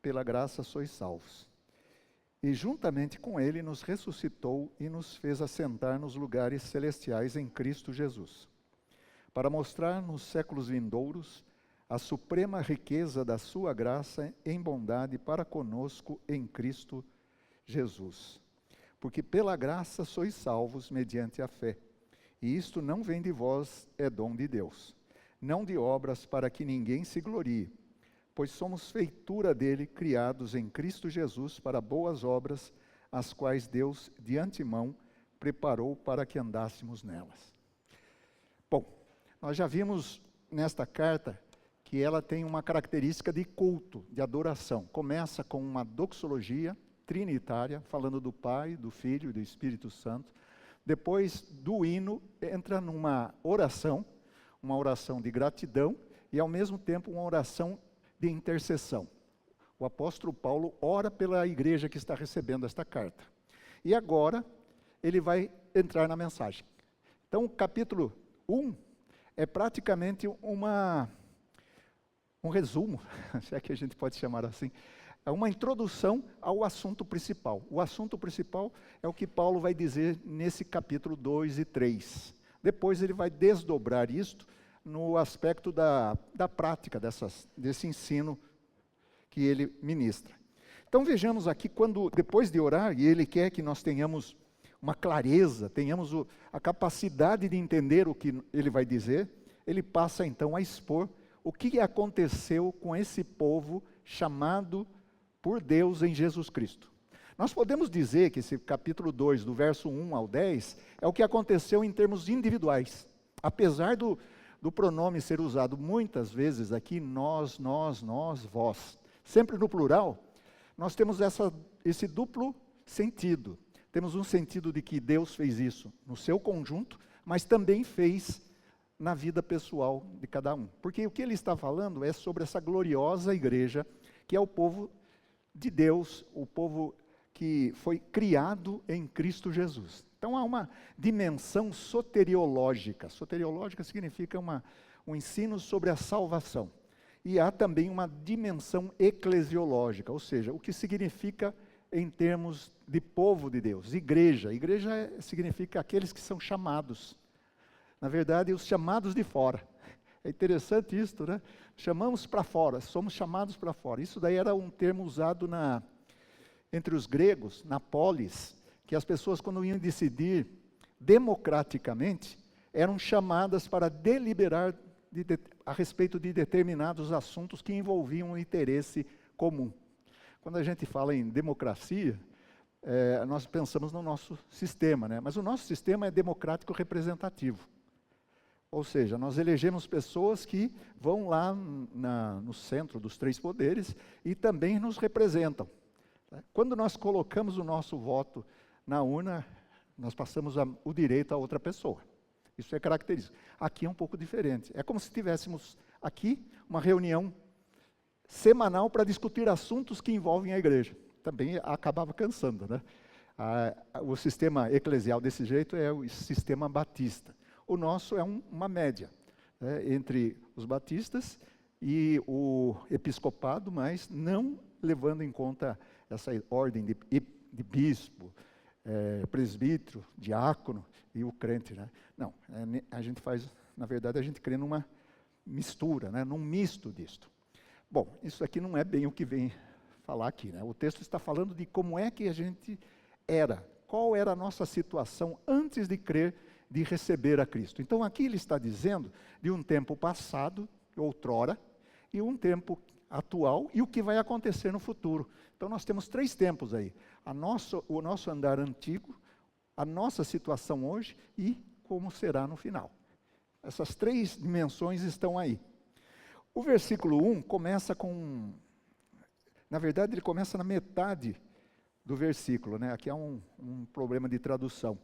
pela graça sois salvos. E juntamente com ele nos ressuscitou e nos fez assentar nos lugares celestiais em Cristo Jesus, para mostrar nos séculos vindouros a suprema riqueza da sua graça em bondade para conosco em Cristo Jesus. Porque pela graça sois salvos mediante a fé. E isto não vem de vós, é dom de Deus. Não de obras para que ninguém se glorie, pois somos feitura dele, criados em Cristo Jesus para boas obras, as quais Deus de antemão preparou para que andássemos nelas. Bom, nós já vimos nesta carta que ela tem uma característica de culto, de adoração. Começa com uma doxologia trinitária, falando do Pai, do Filho e do Espírito Santo. Depois do hino, entra numa oração, uma oração de gratidão e, ao mesmo tempo, uma oração de intercessão. O apóstolo Paulo ora pela igreja que está recebendo esta carta. E agora, ele vai entrar na mensagem. Então, o capítulo 1 é praticamente um resumo, se é que a gente pode chamar assim, é uma introdução ao assunto principal. O assunto principal é o que Paulo vai dizer nesse capítulo 2 e 3. Depois ele vai desdobrar isto no aspecto da prática desse ensino que ele ministra. Então vejamos aqui, depois de orar, e ele quer que nós tenhamos uma clareza, tenhamos a capacidade de entender o que ele vai dizer, ele passa então a expor o que aconteceu com esse povo chamado por Deus em Jesus Cristo. Nós podemos dizer que esse capítulo 2, do verso 1 ao 10, é o que aconteceu em termos individuais. Apesar do pronome ser usado muitas vezes aqui, nós, vós, sempre no plural, nós temos esse duplo sentido. Temos um sentido de que Deus fez isso no seu conjunto, mas também fez na vida pessoal de cada um. Porque o que ele está falando é sobre essa gloriosa igreja, que é o povo de Deus, o povo que foi criado em Cristo Jesus. Então há uma dimensão soteriológica. Soteriológica significa um ensino sobre a salvação. E há também uma dimensão eclesiológica, ou seja, o que significa em termos de povo de Deus, igreja. Igreja significa aqueles que são chamados. Na verdade, os chamados de fora. É interessante isso, né? Chamamos para fora, somos chamados para fora. Isso daí era um termo usado entre os gregos, na polis, que as pessoas, quando iam decidir democraticamente, eram chamadas para deliberar a respeito de determinados assuntos que envolviam um interesse comum. Quando a gente fala em democracia, nós pensamos no nosso sistema, né? Mas o nosso sistema é democrático representativo. Ou seja, nós elegemos pessoas que vão lá no centro dos três poderes e também nos representam. Quando nós colocamos o nosso voto na urna, nós passamos o direito a outra pessoa. Isso é característico. Aqui é um pouco diferente. É como se tivéssemos aqui uma reunião semanal para discutir assuntos que envolvem a igreja. Também acabava cansando, né? O sistema eclesial desse jeito é o sistema batista. O nosso é uma média, né, entre os batistas e o episcopado, mas não levando em conta essa ordem de bispo, presbítero, diácono e o crente, né? Não, a gente faz, na verdade, a gente crê numa mistura, né, num misto disto. Bom, isso aqui não é bem o que vem falar aqui, né? O texto está falando de como é que a gente era, qual era a nossa situação antes de crer, de receber a Cristo. Então aqui ele está dizendo de um tempo passado, outrora, e um tempo atual, e o que vai acontecer no futuro. Então nós temos 3 tempos aí. O nosso andar antigo, a nossa situação hoje e como será no final. Essas 3 dimensões estão aí. O versículo 1 começa com... Na verdade, ele começa na metade do versículo, né? Aqui há um problema de tradução.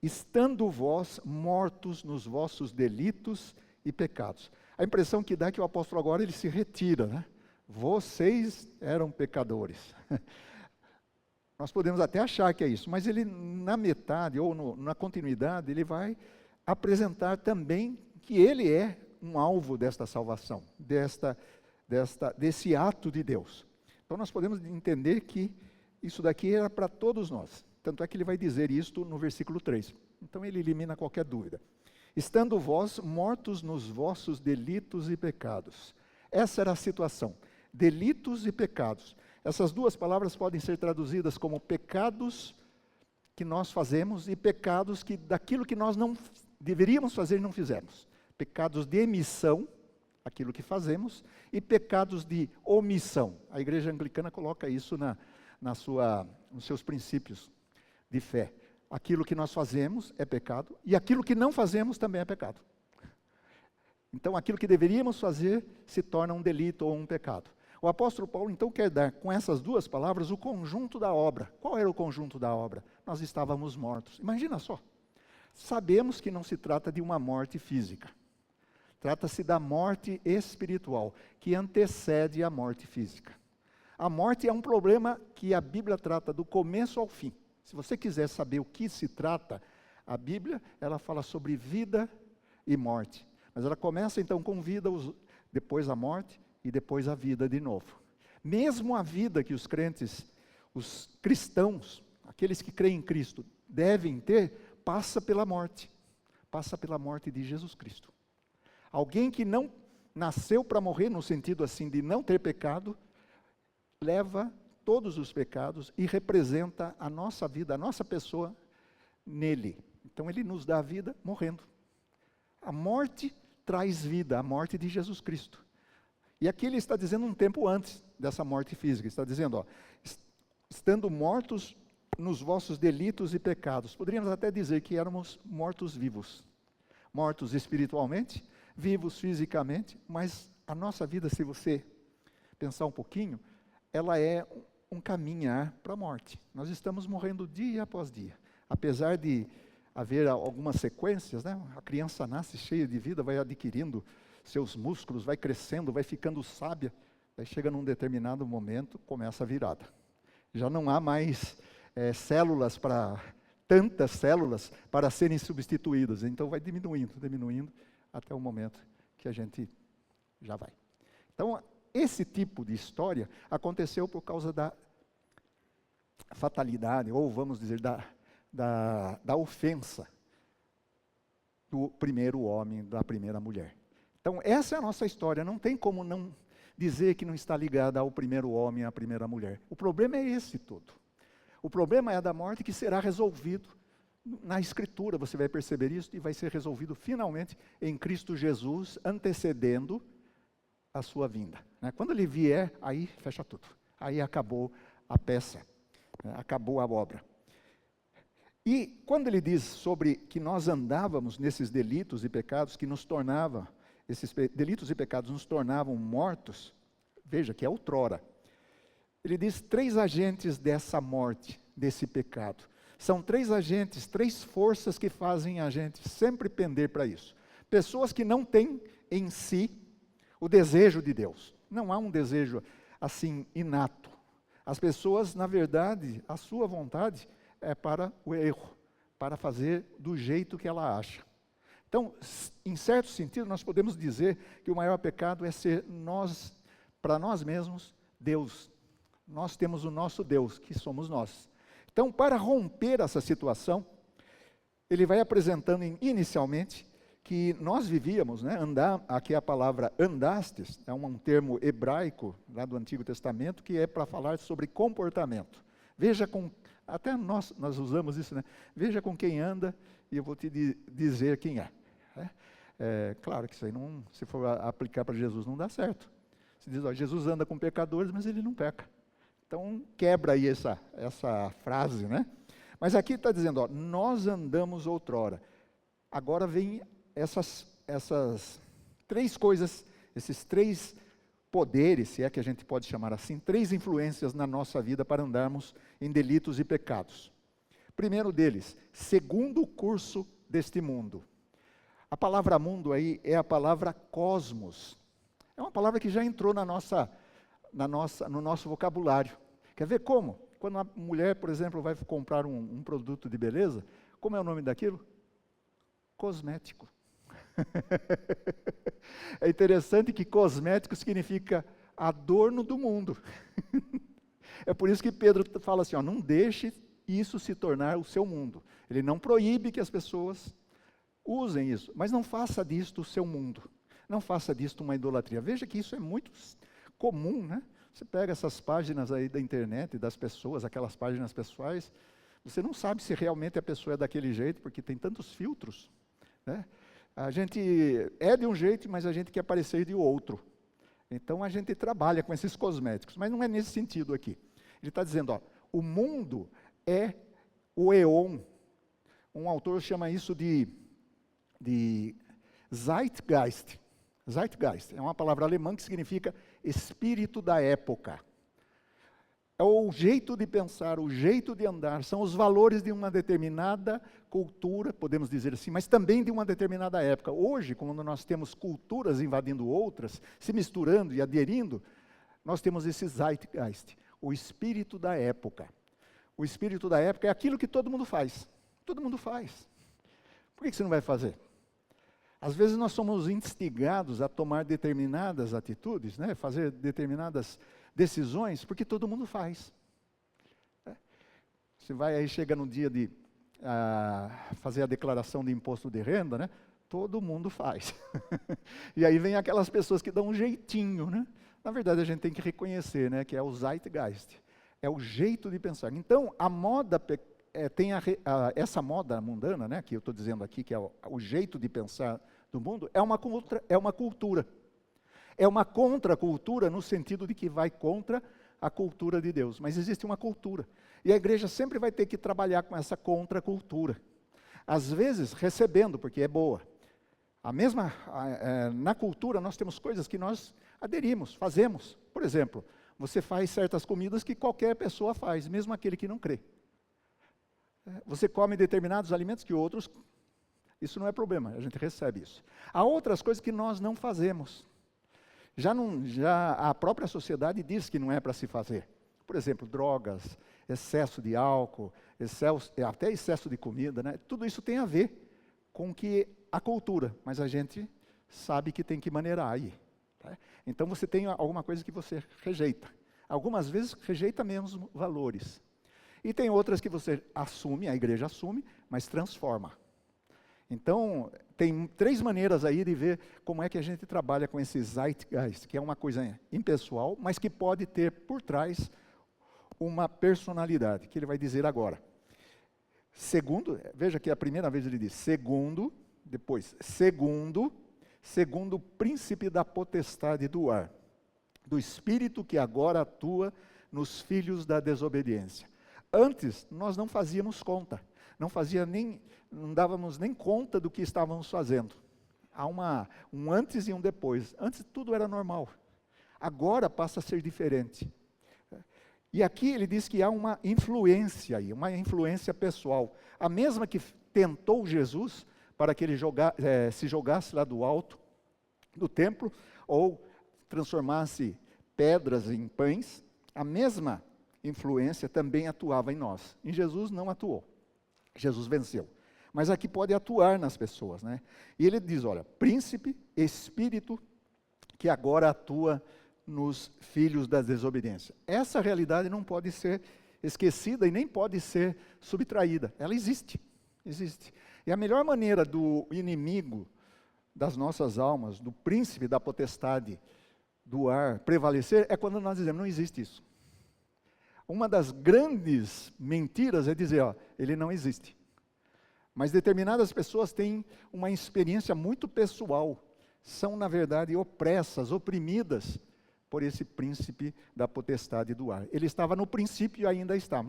Estando vós mortos nos vossos delitos e pecados. A impressão que dá é que o apóstolo agora ele se retira, né? Vocês eram pecadores. Nós podemos até achar que é isso, mas ele na metade ou na continuidade, ele vai apresentar também que ele é um alvo desta salvação, desse ato de Deus. Então nós podemos entender que isso daqui era para todos nós. Tanto é que ele vai dizer isto no versículo 3. Então ele elimina qualquer dúvida. Estando vós mortos nos vossos delitos e pecados. Essa era a situação. Delitos e pecados. Essas duas palavras podem ser traduzidas como pecados que nós fazemos e pecados daquilo que nós não deveríamos fazer e não fizemos. Pecados de emissão, aquilo que fazemos, e pecados de omissão. A igreja anglicana coloca isso nos seus princípios de fé. Aquilo que nós fazemos é pecado, e aquilo que não fazemos também é pecado. Então, aquilo que deveríamos fazer se torna um delito ou um pecado. O apóstolo Paulo, então, quer dar com essas duas palavras o conjunto da obra. Qual era o conjunto da obra? Nós estávamos mortos. Imagina só. Sabemos que não se trata de uma morte física. Trata-se da morte espiritual, que antecede a morte física. A morte é um problema que a Bíblia trata do começo ao fim. Se você quiser saber o que se trata, a Bíblia, ela fala sobre vida e morte. Mas ela começa então com vida, depois a morte e depois a vida de novo. Mesmo a vida que os crentes, os cristãos, aqueles que creem em Cristo, devem ter, passa pela morte de Jesus Cristo. Alguém que não nasceu para morrer, no sentido assim de não ter pecado, leva todos os pecados e representa a nossa vida, a nossa pessoa nele. Então ele nos dá a vida morrendo. A morte traz vida, a morte de Jesus Cristo. E aqui ele está dizendo um tempo antes dessa morte física, está dizendo, estando mortos nos vossos delitos e pecados. Poderíamos até dizer que éramos mortos vivos. Mortos espiritualmente, vivos fisicamente, mas a nossa vida, se você pensar um pouquinho, ela é um caminhar para a morte. Nós estamos morrendo dia após dia. Apesar de haver algumas sequências, né? A criança nasce cheia de vida, vai adquirindo seus músculos, vai crescendo, vai ficando sábia, aí chega num determinado momento, começa a virada. Já não há mais tantas células para serem substituídas, então vai diminuindo, até o momento que a gente já vai. Então, esse tipo de história aconteceu por causa da fatalidade, ou vamos dizer, da ofensa do primeiro homem, da primeira mulher. Então, essa é a nossa história, não tem como não dizer que não está ligada ao primeiro homem e à primeira mulher. O problema é esse todo. O problema é da morte que será resolvido na Escritura, você vai perceber isso, e vai ser resolvido finalmente em Cristo Jesus, antecedendo a sua vinda. Quando ele vier, aí fecha tudo. Aí acabou a peça, acabou a obra. E quando ele diz sobre que nós andávamos nesses delitos e pecados que nos tornavam, esses delitos e pecados nos tornavam mortos, veja que é outrora. Ele diz 3 agentes dessa morte, desse pecado. São 3 agentes, 3 forças que fazem a gente sempre pender para isso. Pessoas que não têm em si o desejo de Deus. Não há um desejo assim inato. As pessoas, na verdade, a sua vontade é para o erro, para fazer do jeito que ela acha. Então, em certo sentido, nós podemos dizer que o maior pecado é ser nós, para nós mesmos, Deus. Nós temos o nosso Deus, que somos nós. Então, para romper essa situação, ele vai apresentando inicialmente que nós vivíamos, aqui a palavra andastes, é um termo hebraico, lá do Antigo Testamento, que é para falar sobre comportamento. Veja até nós usamos isso, Veja com quem anda e eu vou te dizer quem é. Claro que isso aí, se for aplicar para Jesus, não dá certo. Se diz, Jesus anda com pecadores, mas ele não peca. Então, quebra aí essa frase, Mas aqui está dizendo, nós andamos outrora. Agora vem essas 3 coisas, esses 3 poderes, se é que a gente pode chamar assim, 3 influências na nossa vida para andarmos em delitos e pecados. Primeiro deles, segundo o curso deste mundo. A palavra mundo aí é a palavra cosmos. É uma palavra que já entrou no nosso vocabulário. Quer ver como? Quando uma mulher, por exemplo, vai comprar um produto de beleza, como é o nome daquilo? Cosmético. É interessante que cosmético significa adorno do mundo. É por isso que Pedro fala assim, ó, não deixe isso se tornar o seu mundo. Ele não proíbe que as pessoas usem isso, mas não faça disto o seu mundo. Não faça disto uma idolatria. Veja que isso é muito comum, né? Você pega essas páginas aí da internet, das pessoas, aquelas páginas pessoais, você não sabe se realmente a pessoa é daquele jeito, porque tem tantos filtros, né? A gente é de um jeito, mas a gente quer parecer de outro. Então a gente trabalha com esses cosméticos, mas não é nesse sentido aqui. Ele está dizendo, ó, o mundo é o eon. Um autor chama isso de Zeitgeist. Zeitgeist é uma palavra alemã que significa espírito da época. É o jeito de pensar, o jeito de andar, são os valores de uma determinada cultura, podemos dizer assim, mas também de uma determinada época. Hoje, quando nós temos culturas invadindo outras, se misturando e aderindo, nós temos esse Zeitgeist, o espírito da época. O espírito da época é aquilo que todo mundo faz. Todo mundo faz. Por que você não vai fazer? Às vezes nós somos instigados a tomar determinadas atitudes, né? Fazer determinadas decisões, porque todo mundo faz. Você vai aí, chega no dia de fazer a declaração de imposto de renda, né? Todo mundo faz. E aí vem aquelas pessoas que dão um jeitinho, né? Na verdade, a gente tem que reconhecer, né, que é o Zeitgeist. É o jeito de pensar. Então, a moda tem essa moda mundana, né, que eu estou dizendo aqui, que é o jeito de pensar do mundo, é uma cultura. É uma contracultura no sentido de que vai contra a cultura de Deus. Mas existe uma cultura. E a igreja sempre vai ter que trabalhar com essa contracultura. Às vezes, recebendo, porque é boa. Na cultura, nós temos coisas que nós aderimos, fazemos. Por exemplo, você faz certas comidas que qualquer pessoa faz, mesmo aquele que não crê. Você come determinados alimentos que outros... Isso não é problema, a gente recebe isso. Há outras coisas que nós não fazemos. Já a própria sociedade diz que não é para se fazer. Por exemplo, drogas, excesso de álcool, até excesso de comida, né? Tudo isso tem a ver com a cultura, mas a gente sabe que tem que maneirar aí. Tá? Então você tem alguma coisa que você rejeita. Algumas vezes rejeita mesmo valores. E tem outras que você assume, a igreja assume, mas transforma. Então, tem 3 maneiras aí de ver como é que a gente trabalha com esse Zeitgeist, que é uma coisa impessoal, mas que pode ter por trás uma personalidade, que ele vai dizer agora. Segundo, veja que a primeira vez ele diz, segundo o príncipe da potestade do ar, do espírito que agora atua nos filhos da desobediência. Antes, nós não fazíamos conta. Não dávamos nem conta do que estávamos fazendo. Há um antes e um depois. Antes tudo era normal. Agora passa a ser diferente. E aqui ele diz que há uma influência aí, uma influência pessoal. A mesma que tentou Jesus para que ele se jogasse lá do alto do templo, ou transformasse pedras em pães, a mesma influência também atuava em nós. Em Jesus não atuou. Jesus venceu. Mas aqui pode atuar nas pessoas, né? E ele diz, olha, príncipe, espírito, que agora atua nos filhos da desobediência. Essa realidade não pode ser esquecida e nem pode ser subtraída. Ela existe, existe. E a melhor maneira do inimigo das nossas almas, do príncipe da potestade do ar prevalecer, é quando nós dizemos, não existe isso. Uma das grandes mentiras é dizer, ó, ele não existe. Mas determinadas pessoas têm uma experiência muito pessoal, são, na verdade, opressas, oprimidas por esse príncipe da potestade do ar. Ele estava no princípio e ainda está.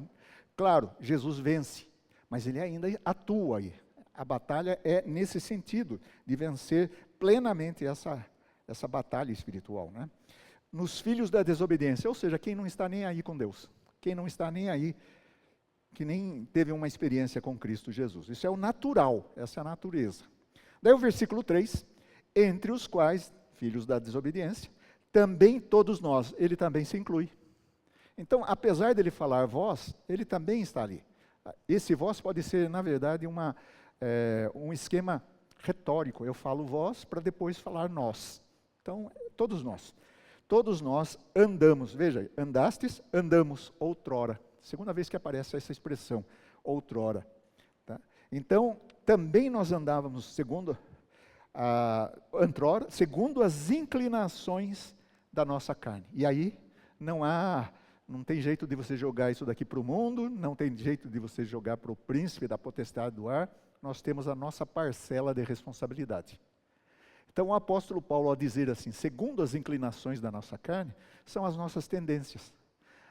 Claro, Jesus vence, mas ele ainda atua aí. A batalha é nesse sentido, de vencer plenamente essa batalha espiritual, né? Nos filhos da desobediência, ou seja, quem não está nem aí com Deus. Quem não está nem aí, que nem teve uma experiência com Cristo Jesus. Isso é o natural, essa é a natureza. Daí o versículo 3, entre os quais, filhos da desobediência, também todos nós, ele também se inclui. Então, apesar dele falar vós, ele também está ali. Esse vós pode ser, na verdade, um esquema retórico. Eu falo vós para depois falar nós. Então, todos nós. todos nós andamos, veja, andastes, andamos, outrora. Segunda vez que aparece essa expressão, outrora. Tá? Então, também nós andávamos segundo as inclinações da nossa carne. E aí, não tem jeito de você jogar isso daqui para o mundo, não tem jeito de você jogar para o príncipe da potestade do ar, nós temos a nossa parcela de responsabilidade. Então, o apóstolo Paulo, ao dizer assim, segundo as inclinações da nossa carne, são as nossas tendências,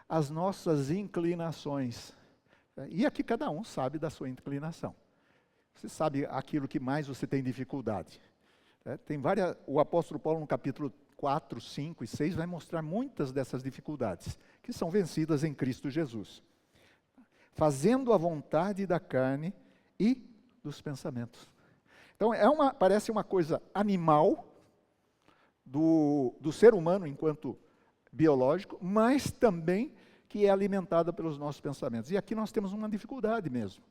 as nossas inclinações. E aqui cada um sabe da sua inclinação. Você sabe aquilo que mais você tem dificuldade. O apóstolo Paulo, no capítulo 4, 5 e 6, vai mostrar muitas dessas dificuldades, que são vencidas em Cristo Jesus. Fazendo a vontade da carne e dos pensamentos. Então, parece uma coisa animal do ser humano enquanto biológico, mas também que é alimentada pelos nossos pensamentos. E aqui nós temos uma dificuldade mesmo.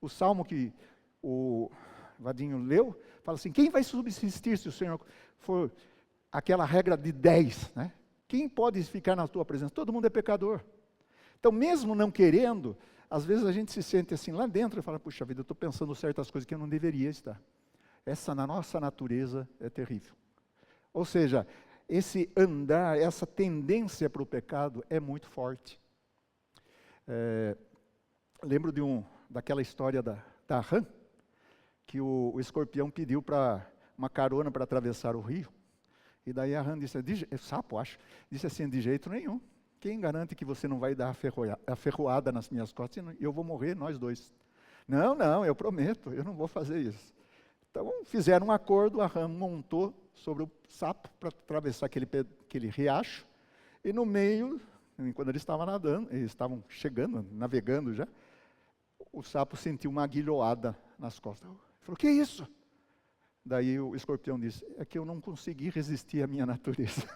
O salmo que o Vadinho leu, fala assim, quem vai subsistir se o Senhor for aquela regra de 10, né? Quem pode ficar na tua presença? Todo mundo é pecador. Então, mesmo não querendo, às vezes a gente se sente assim lá dentro e fala, puxa vida, eu estou pensando certas coisas que eu não deveria estar. Essa na nossa natureza é terrível. Ou seja, esse andar, essa tendência para o pecado é muito forte. Lembro daquela história da rã, que o escorpião pediu uma carona para atravessar o rio. E daí a rã disse, sapo acho, disse assim, de jeito nenhum. Quem garante que você não vai dar a ferroada nas minhas costas e eu vou morrer, nós dois? Não, eu prometo, eu não vou fazer isso. Então fizeram um acordo, a rã montou sobre o sapo para atravessar aquele riacho, e no meio, quando eles estavam chegando, navegando já, o sapo sentiu uma aguilhoada nas costas. Ele falou, que é isso? Daí o escorpião disse, é que eu não consegui resistir à minha natureza.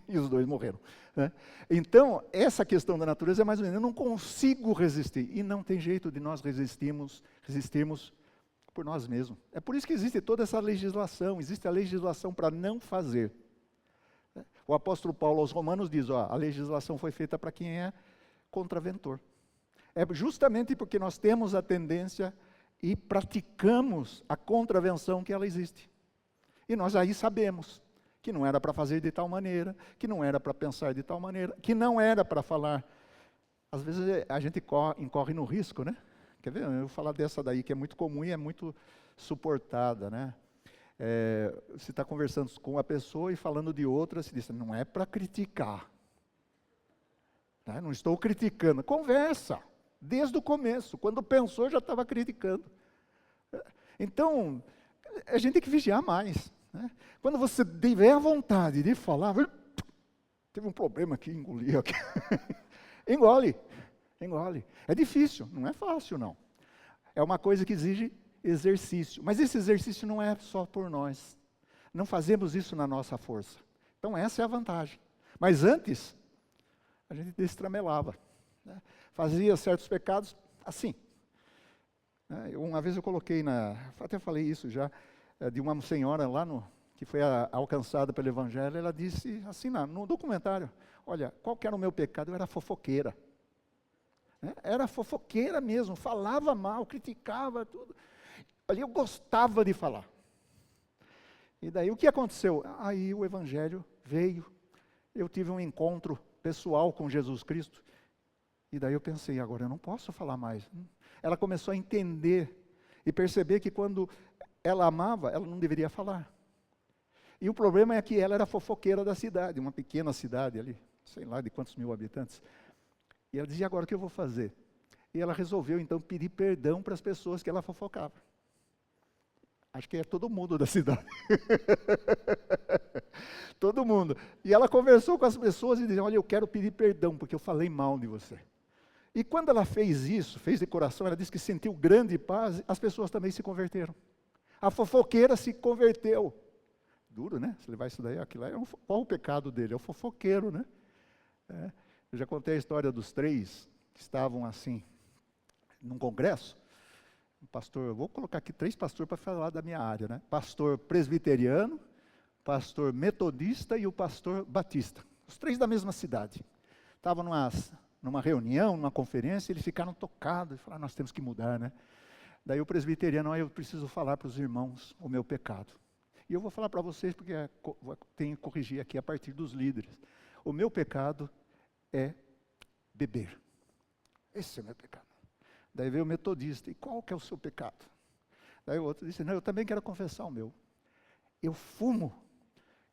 E os dois morreram. Né? Então, essa questão da natureza é mais ou menos, eu não consigo resistir. E não tem jeito de nós resistirmos por nós mesmos. É por isso que existe toda essa legislação, existe a legislação para não fazer. O apóstolo Paulo aos Romanos diz, a legislação foi feita para quem é contraventor. É justamente porque nós temos a tendência e praticamos a contravenção que ela existe. E nós aí sabemos que não era para fazer de tal maneira, que não era para pensar de tal maneira, que não era para falar. Às vezes a gente incorre no risco, né? Quer ver? Eu vou falar dessa daí, que é muito comum e é muito suportada, né? Você está conversando com uma pessoa e falando de outra, você diz, não é para criticar. Né? Não estou criticando. Conversa, desde o começo. Quando pensou, já estava criticando. Então, a gente tem que vigiar mais. Né? Quando você tiver a vontade de falar, teve um problema aqui, engoli aqui. Engole. É difícil, não é fácil não. É uma coisa que exige exercício. Mas esse exercício não é só por nós. Não fazemos isso na nossa força. Então essa é a vantagem. Mas antes, a gente destramelava. Né? Fazia certos pecados assim. Uma vez eu coloquei até falei isso já, de uma senhora lá que foi alcançada pelo Evangelho, ela disse assim no documentário, olha, qual que era o meu pecado? Eu era fofoqueira. Era fofoqueira mesmo, falava mal, criticava tudo. Ali eu gostava de falar. E daí o que aconteceu? Aí o Evangelho veio, eu tive um encontro pessoal com Jesus Cristo, e daí eu pensei, agora eu não posso falar mais. Ela começou a entender e perceber que quando ela amava, ela não deveria falar. E o problema é que ela era fofoqueira da cidade, uma pequena cidade ali, sei lá de quantos mil habitantes. E ela dizia, agora o que eu vou fazer? E ela resolveu então pedir perdão para as pessoas que ela fofocava. Acho que é todo mundo da cidade. Todo mundo. E ela conversou com as pessoas e disse, olha, eu quero pedir perdão, porque eu falei mal de você. E quando ela fez isso, fez de coração, ela disse que sentiu grande paz, as pessoas também se converteram. A fofoqueira se converteu. Duro, né? Se levar isso daí, aquilo lá qual o pecado dele? É o fofoqueiro, né? Eu já contei a história dos 3 que estavam assim, num congresso. Eu vou colocar aqui 3 pastores para falar da minha área, né? Pastor presbiteriano, pastor metodista e o pastor batista. os 3 da mesma cidade. Estavam numa reunião, numa conferência, eles ficaram tocados, e falaram, nós temos que mudar, né? Daí o presbiteriano, eu preciso falar para os irmãos o meu pecado. E eu vou falar para vocês, porque tenho que corrigir aqui a partir dos líderes. O meu pecado é beber. Esse é o meu pecado. Daí veio o metodista, e qual que é o seu pecado? Daí o outro disse, não, eu também quero confessar o meu. Eu fumo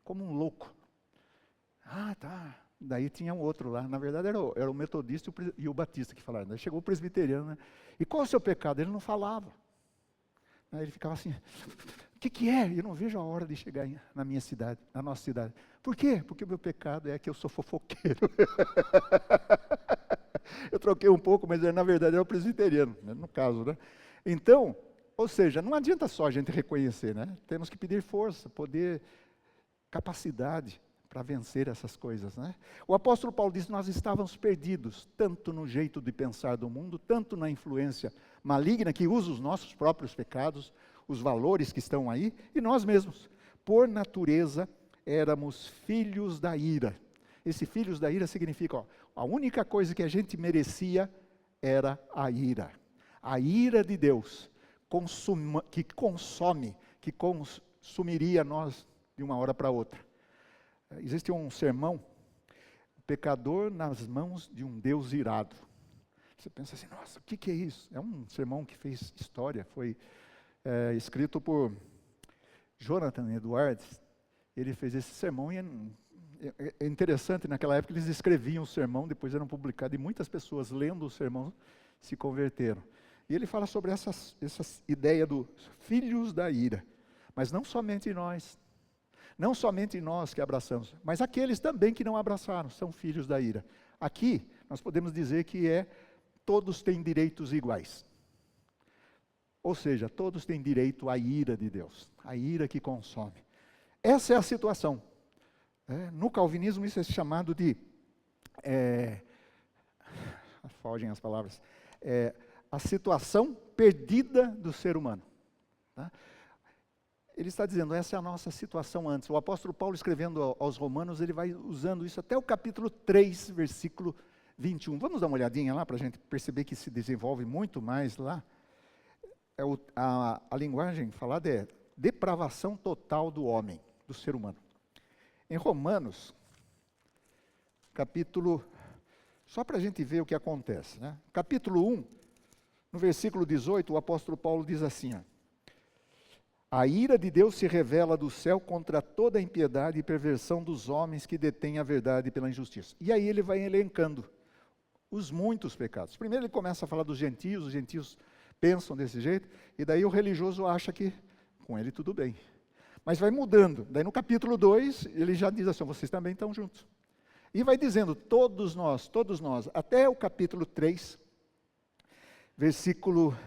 como um louco. Ah, tá. Daí tinha um outro lá, na verdade era o metodista e o batista que falaram. Daí chegou o presbiteriano, né? E qual é o seu pecado? Ele não falava. Aí ele ficava assim, o que é? Eu não vejo a hora de chegar na minha cidade, na nossa cidade. Por quê? Porque o meu pecado é que eu sou fofoqueiro. Eu troquei um pouco, mas na verdade era o presbiteriano, né, no caso, né? Então, ou seja, não adianta só a gente reconhecer, né? Temos que pedir força, poder, capacidade para vencer essas coisas, né? O apóstolo Paulo diz que nós estávamos perdidos, tanto no jeito de pensar do mundo, tanto na influência maligna que usa os nossos próprios pecados, os valores que estão aí, e nós mesmos, por natureza, éramos filhos da ira. Esse filhos da ira significa, a única coisa que a gente merecia era a ira. A ira de Deus, que consumiria nós de uma hora para outra. Existe um sermão, o pecador nas mãos de um Deus irado. Você pensa assim, nossa, o que é isso? É um sermão que fez história, foi escrito por Jonathan Edwards. Ele fez esse sermão e é interessante, naquela época eles escreviam o sermão, depois eram publicados, e muitas pessoas lendo o sermão se converteram. E ele fala sobre essa ideia dos filhos da ira, mas não somente nós. Não somente nós que abraçamos, mas aqueles também que não abraçaram, são filhos da ira. Aqui, nós podemos dizer que todos têm direitos iguais. Ou seja, todos têm direito à ira de Deus, a ira que consome. Essa é a situação. No calvinismo isso é chamado de, fogem as palavras, a situação perdida do ser humano. Tá? Ele está dizendo, essa é a nossa situação antes. O apóstolo Paulo, escrevendo aos Romanos, ele vai usando isso até o capítulo 3, versículo 21. Vamos dar uma olhadinha lá, para a gente perceber que se desenvolve muito mais lá. A linguagem falada é depravação total do homem, do ser humano. Em Romanos, capítulo, só para a gente ver o que acontece, né? Capítulo 1, no versículo 18, o apóstolo Paulo diz assim, a ira de Deus se revela do céu contra toda a impiedade e perversão dos homens que detêm a verdade pela injustiça. E aí ele vai elencando os muitos pecados. Primeiro ele começa a falar dos gentios, os gentios pensam desse jeito, e daí o religioso acha que com ele tudo bem. Mas vai mudando. Daí no capítulo 2, ele já diz assim, vocês também estão juntos. E vai dizendo, todos nós, até o capítulo 3, versículo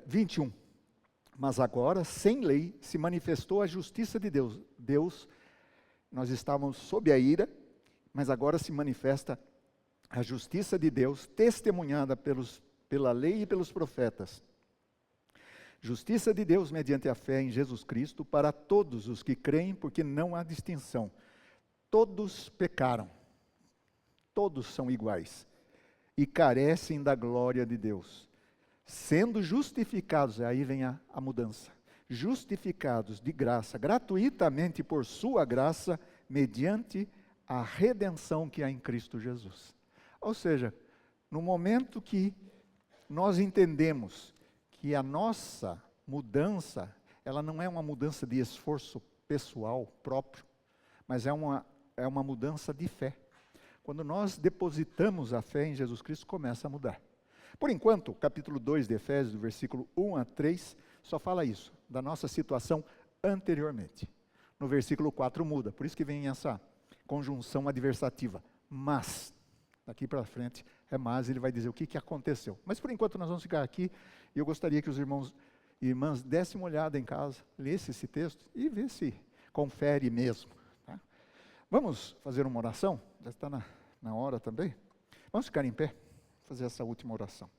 21. Mas agora, sem lei, se manifestou a justiça de Deus. Nós estávamos sob a ira, mas agora se manifesta a justiça de Deus, testemunhada pela lei e pelos profetas. Justiça de Deus mediante a fé em Jesus Cristo para todos os que creem, porque não há distinção. Todos pecaram, todos são iguais e carecem da glória de Deus. Sendo justificados, aí vem a mudança, justificados de graça, gratuitamente por sua graça, mediante a redenção que há em Cristo Jesus. Ou seja, no momento que nós entendemos que a nossa mudança, ela não é uma mudança de esforço pessoal próprio, mas é uma mudança de fé. Quando nós depositamos a fé em Jesus Cristo, começa a mudar. Por enquanto, o capítulo 2 de Efésios, do versículo 1 a 3, só fala isso, da nossa situação anteriormente. No versículo 4 muda, por isso que vem essa conjunção adversativa. Mas, daqui para frente, mas ele vai dizer o que aconteceu. Mas por enquanto nós vamos ficar aqui, e eu gostaria que os irmãos e irmãs dessem uma olhada em casa, lessem esse texto e vê se confere mesmo. Tá? Vamos fazer uma oração? Já está na hora também? Vamos ficar em pé, fazer essa última oração.